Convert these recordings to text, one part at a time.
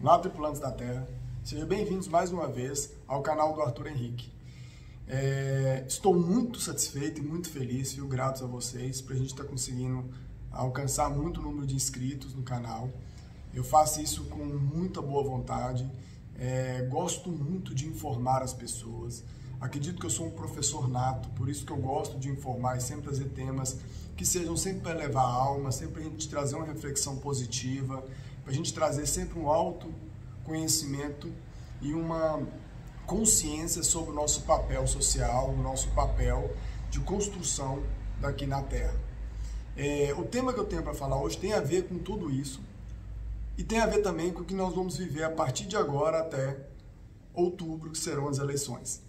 Olá, tripulantes da Terra. Sejam bem-vindos mais uma vez ao canal do Arthur Henrique. Estou muito satisfeito e muito feliz, viu? Gratos a vocês, para a gente estar conseguindo alcançar muito número de inscritos no canal. Eu faço isso com muita boa vontade, gosto muito de informar as pessoas. Acredito que eu sou um professor nato, por isso que eu gosto de informar e sempre trazer temas que sejam sempre para elevar a alma, sempre para a gente trazer uma reflexão positiva, para a gente trazer sempre um autoconhecimento e uma consciência sobre o nosso papel social, o nosso papel de construção daqui na Terra. O tema que eu tenho para falar hoje tem a ver com tudo isso e tem a ver também com o que nós vamos viver a partir de agora até outubro, que serão as eleições.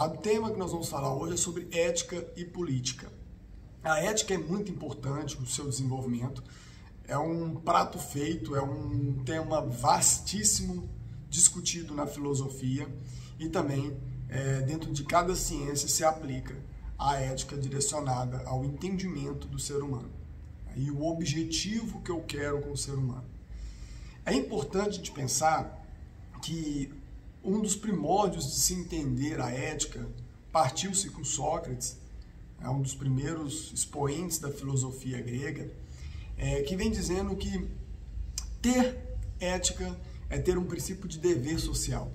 O tema que nós vamos falar hoje é sobre ética e política. A ética é muito importante no seu desenvolvimento, é um prato feito, é um tema vastíssimo discutido na filosofia e também dentro de cada ciência se aplica a ética direcionada ao entendimento do ser humano e o objetivo que eu quero com o ser humano. É importante de pensar que um dos primórdios de se entender a ética partiu-se com Sócrates, um dos primeiros expoentes da filosofia grega, que vem dizendo que ter ética é ter um princípio de dever social,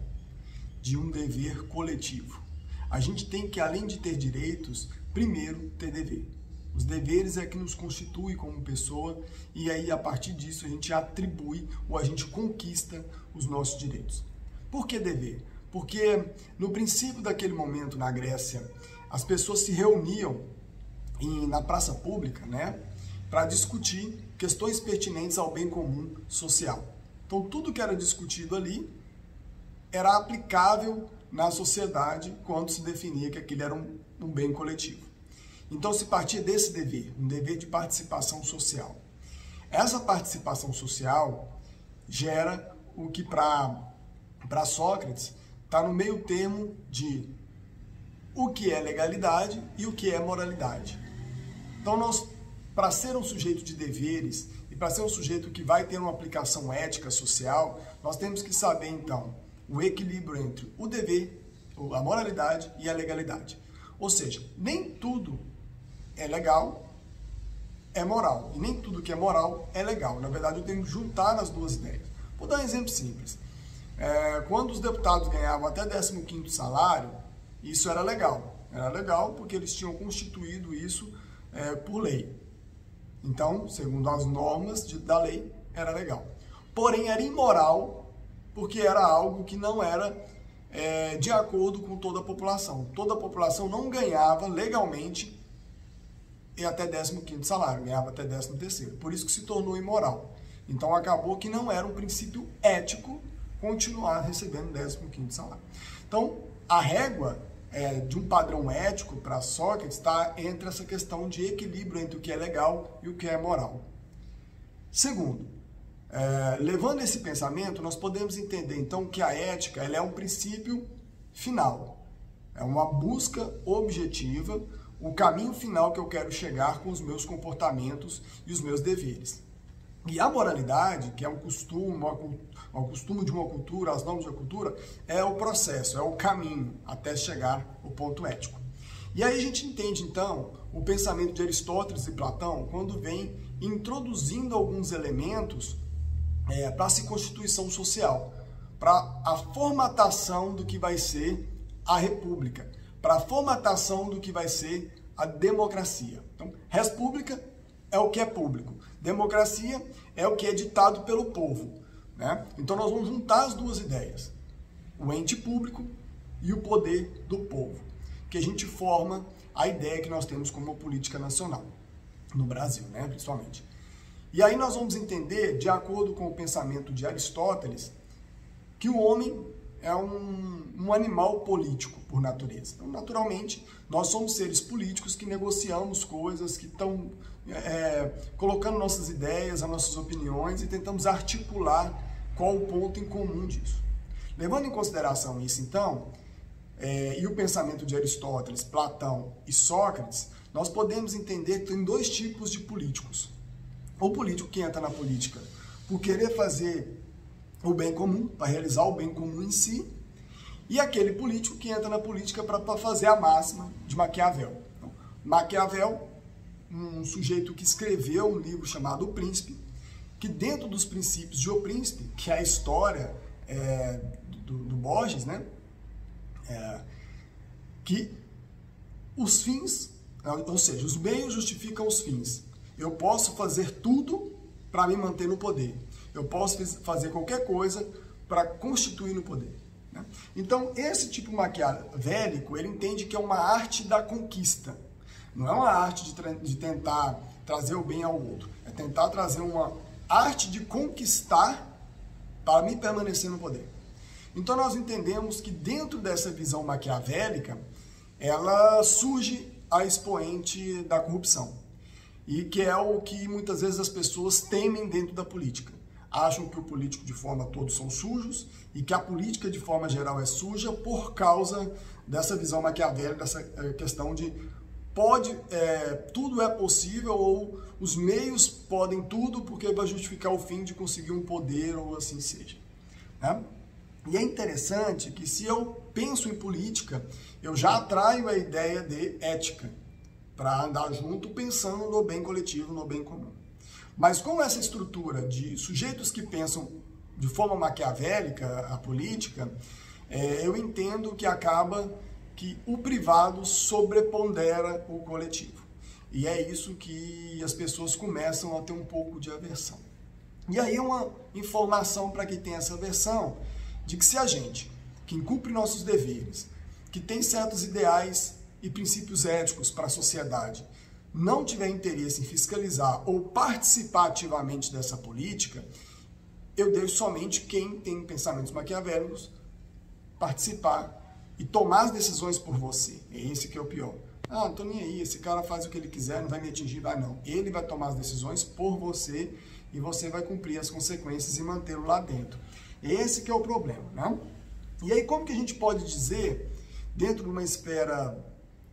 de um dever coletivo. A gente tem que, além de ter direitos, primeiro ter dever. Os deveres é que nos constituem como pessoa e aí, a partir disso, a gente atribui ou a gente conquista os nossos direitos. Por que dever? Porque no princípio daquele momento na Grécia, as pessoas se reuniam na praça pública, para discutir questões pertinentes ao bem comum social. Então, tudo que era discutido ali era aplicável na sociedade quando se definia que aquilo era um bem coletivo. Então, se partia desse dever, um dever de participação social. Essa participação social gera o que para Sócrates está no meio termo de o que é legalidade e o que é moralidade. Então, para ser um sujeito de deveres e para ser um sujeito que vai ter uma aplicação ética social, nós temos que saber, então, o equilíbrio entre o dever, a moralidade e a legalidade. Ou seja, nem tudo é legal, é moral. E nem tudo que é moral é legal. Na verdade, eu tenho que juntar as duas ideias. Vou dar um exemplo simples. Quando os deputados ganhavam até 15º salário, isso era legal. Era legal porque eles tinham constituído isso por lei. Então, segundo as normas da lei, era legal. Porém, era imoral porque era algo que não era de acordo com toda a população. Toda a população não ganhava legalmente e até 15º salário, ganhava até 13º. Por isso que se tornou imoral. Então, acabou que não era um princípio ético continuar recebendo 15º salário. Então, a régua de um padrão ético para Sócrates está entre essa questão de equilíbrio entre o que é legal e o que é moral. Segundo, levando esse pensamento, nós podemos entender então que a ética ela é um princípio final, é uma busca objetiva, o caminho final que eu quero chegar com os meus comportamentos e os meus deveres. E a moralidade, que é um costume de uma cultura, as normas da cultura, é o processo, é o caminho até chegar ao ponto ético. E aí a gente entende, então, o pensamento de Aristóteles e Platão quando vem introduzindo alguns elementos para essa constituição social, para a formatação do que vai ser a república, para a formatação do que vai ser a democracia. Então, república é o que é público. Democracia é o que é ditado pelo povo. Então nós vamos juntar as duas ideias, o ente público e o poder do povo, que a gente forma a ideia que nós temos como política nacional, no Brasil, principalmente. E aí nós vamos entender, de acordo com o pensamento de Aristóteles, que o homem é um animal político por natureza. Então, naturalmente, nós somos seres políticos que negociamos coisas, que estão colocando nossas ideias, as nossas opiniões e tentamos articular qual o ponto em comum disso. Levando em consideração isso, então, e o pensamento de Aristóteles, Platão e Sócrates, nós podemos entender que tem dois tipos de políticos. O político que entra na política por querer fazer o bem comum, para realizar o bem comum em si, e aquele político que entra na política para fazer a máxima de Maquiavel. Então, Maquiavel, um sujeito que escreveu um livro chamado O Príncipe, que dentro dos princípios de O Príncipe, que é a história do Borges, né? Que os fins, ou seja, os meios justificam os fins. Eu posso fazer tudo para me manter no poder. Eu posso fazer qualquer coisa para constituir no poder. Né? Então, esse tipo maquiavélico, ele entende que é uma arte da conquista. Não é uma arte de tentar trazer o bem ao outro. É tentar trazer uma arte de conquistar para me permanecer no poder. Então, nós entendemos que dentro dessa visão maquiavélica, ela surge a expoente da corrupção. E que é o que muitas vezes as pessoas temem dentro da política. Acham que o político de forma todos são sujos e que a política de forma geral é suja por causa dessa visão maquiavélica, dessa questão de tudo é possível ou os meios podem tudo porque vai justificar o fim de conseguir um poder ou assim seja. Né? E é interessante que se eu penso em política, eu já atraio a ideia de ética para andar junto pensando no bem coletivo, no bem comum. Mas com essa estrutura de sujeitos que pensam de forma maquiavélica a política, eu entendo que acaba que o privado sobrepondera o coletivo. E é isso que as pessoas começam a ter um pouco de aversão. E aí uma informação para quem tem essa aversão, de que se a gente, que incumpre nossos deveres, que tem certos ideais e princípios éticos para a sociedade, não tiver interesse em fiscalizar ou participar ativamente dessa política, eu deixo somente quem tem pensamentos maquiavélicos participar e tomar as decisões por você. É esse que é o pior. Ah, não tô nem aí, esse cara faz o que ele quiser, não vai me atingir, vai não. Ele vai tomar as decisões por você e você vai cumprir as consequências e mantê-lo lá dentro. Esse que é o problema, né? E aí como que a gente pode dizer, dentro de uma esfera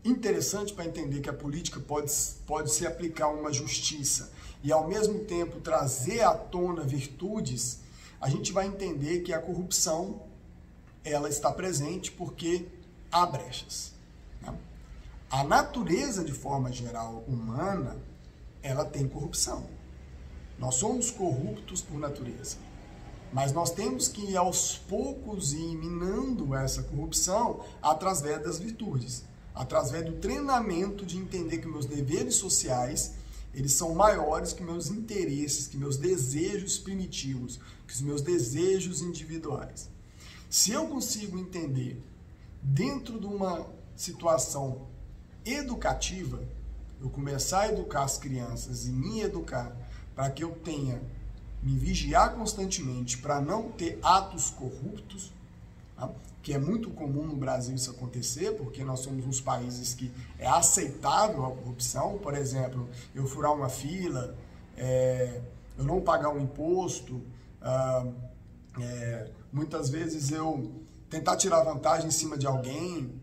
interessante para entender que a política pode se aplicar uma justiça e ao mesmo tempo trazer à tona virtudes, a gente vai entender que a corrupção ela está presente porque há brechas. Né? A natureza de forma geral humana, ela tem corrupção. Nós somos corruptos por natureza. Mas nós temos que ir aos poucos ir minando essa corrupção através das virtudes. Através do treinamento de entender que meus deveres sociais, eles são maiores que meus interesses, que meus desejos primitivos, que os meus desejos individuais. Se eu consigo entender, dentro de uma situação educativa, eu começar a educar as crianças e me educar para que eu tenha, me vigiar constantemente para não ter atos corruptos, tá? Que é muito comum no Brasil isso acontecer, porque nós somos uns países que é aceitável a corrupção. Por exemplo, eu furar uma fila, eu não pagar um imposto, muitas vezes eu tentar tirar vantagem em cima de alguém,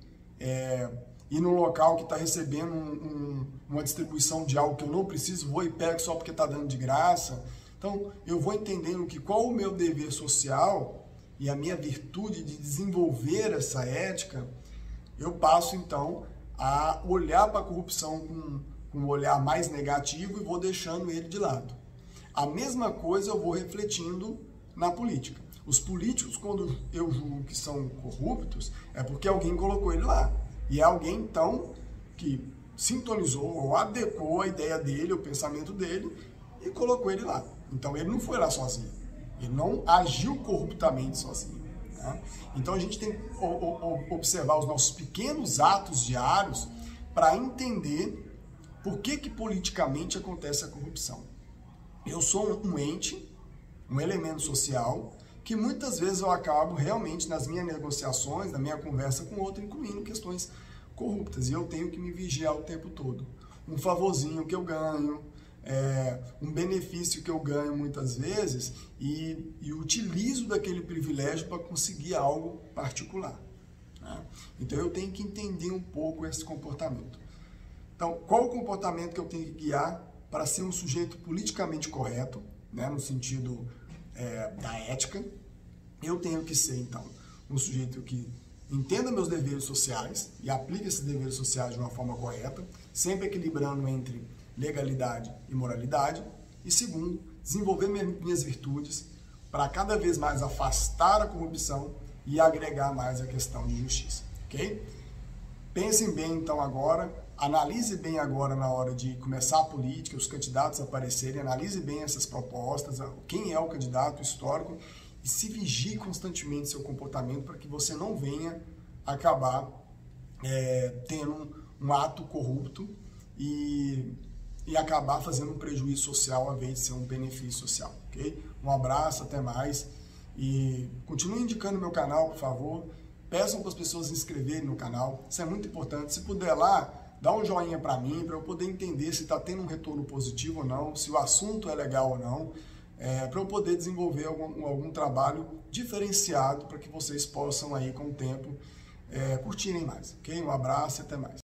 ir num local que está recebendo uma distribuição de algo que eu não preciso, vou e pego só porque está dando de graça. Então, eu vou entendendo que qual o meu dever social e a minha virtude de desenvolver essa ética, eu passo, então, a olhar para a corrupção com um olhar mais negativo e vou deixando ele de lado. A mesma coisa eu vou refletindo na política. Os políticos, quando eu julgo que são corruptos, é porque alguém colocou ele lá. E é alguém, então, que sintonizou ou adequou a ideia dele, o pensamento dele, e colocou ele lá. Então, ele não foi lá sozinho. Ele não agiu corruptamente sozinho. Né? Então, a gente tem que observar os nossos pequenos atos diários para entender por que politicamente acontece a corrupção. Eu sou um ente, um elemento social, que muitas vezes eu acabo realmente nas minhas negociações, na minha conversa com outro, incluindo questões corruptas. E eu tenho que me vigiar o tempo todo. Um favorzinho que eu ganho, um benefício que eu ganho muitas vezes e utilizo daquele privilégio para conseguir algo particular. Né? Então eu tenho que entender um pouco esse comportamento. Então, qual o comportamento que eu tenho que guiar para ser um sujeito politicamente correto, né, no sentido da ética, eu tenho que ser, então, um sujeito que entenda meus deveres sociais e aplique esses deveres sociais de uma forma correta, sempre equilibrando entre legalidade e moralidade. E segundo, desenvolver minhas virtudes para cada vez mais afastar a corrupção e agregar mais a questão de justiça, ok? Pensem bem, então, agora, analise bem agora na hora de começar a política, os candidatos aparecerem, analise bem essas propostas, quem é o candidato, o histórico, e se vigie constantemente seu comportamento para que você não venha acabar tendo um ato corrupto e acabar fazendo um prejuízo social ao invés de ser um benefício social, ok? Um abraço, até mais, e continue indicando meu canal, por favor. Peçam para as pessoas se inscreverem no canal, isso é muito importante. Se puder lá, dá um joinha para mim, para eu poder entender se está tendo um retorno positivo ou não, se o assunto é legal ou não, para eu poder desenvolver algum trabalho diferenciado para que vocês possam aí com o tempo curtirem mais, ok? Um abraço e até mais.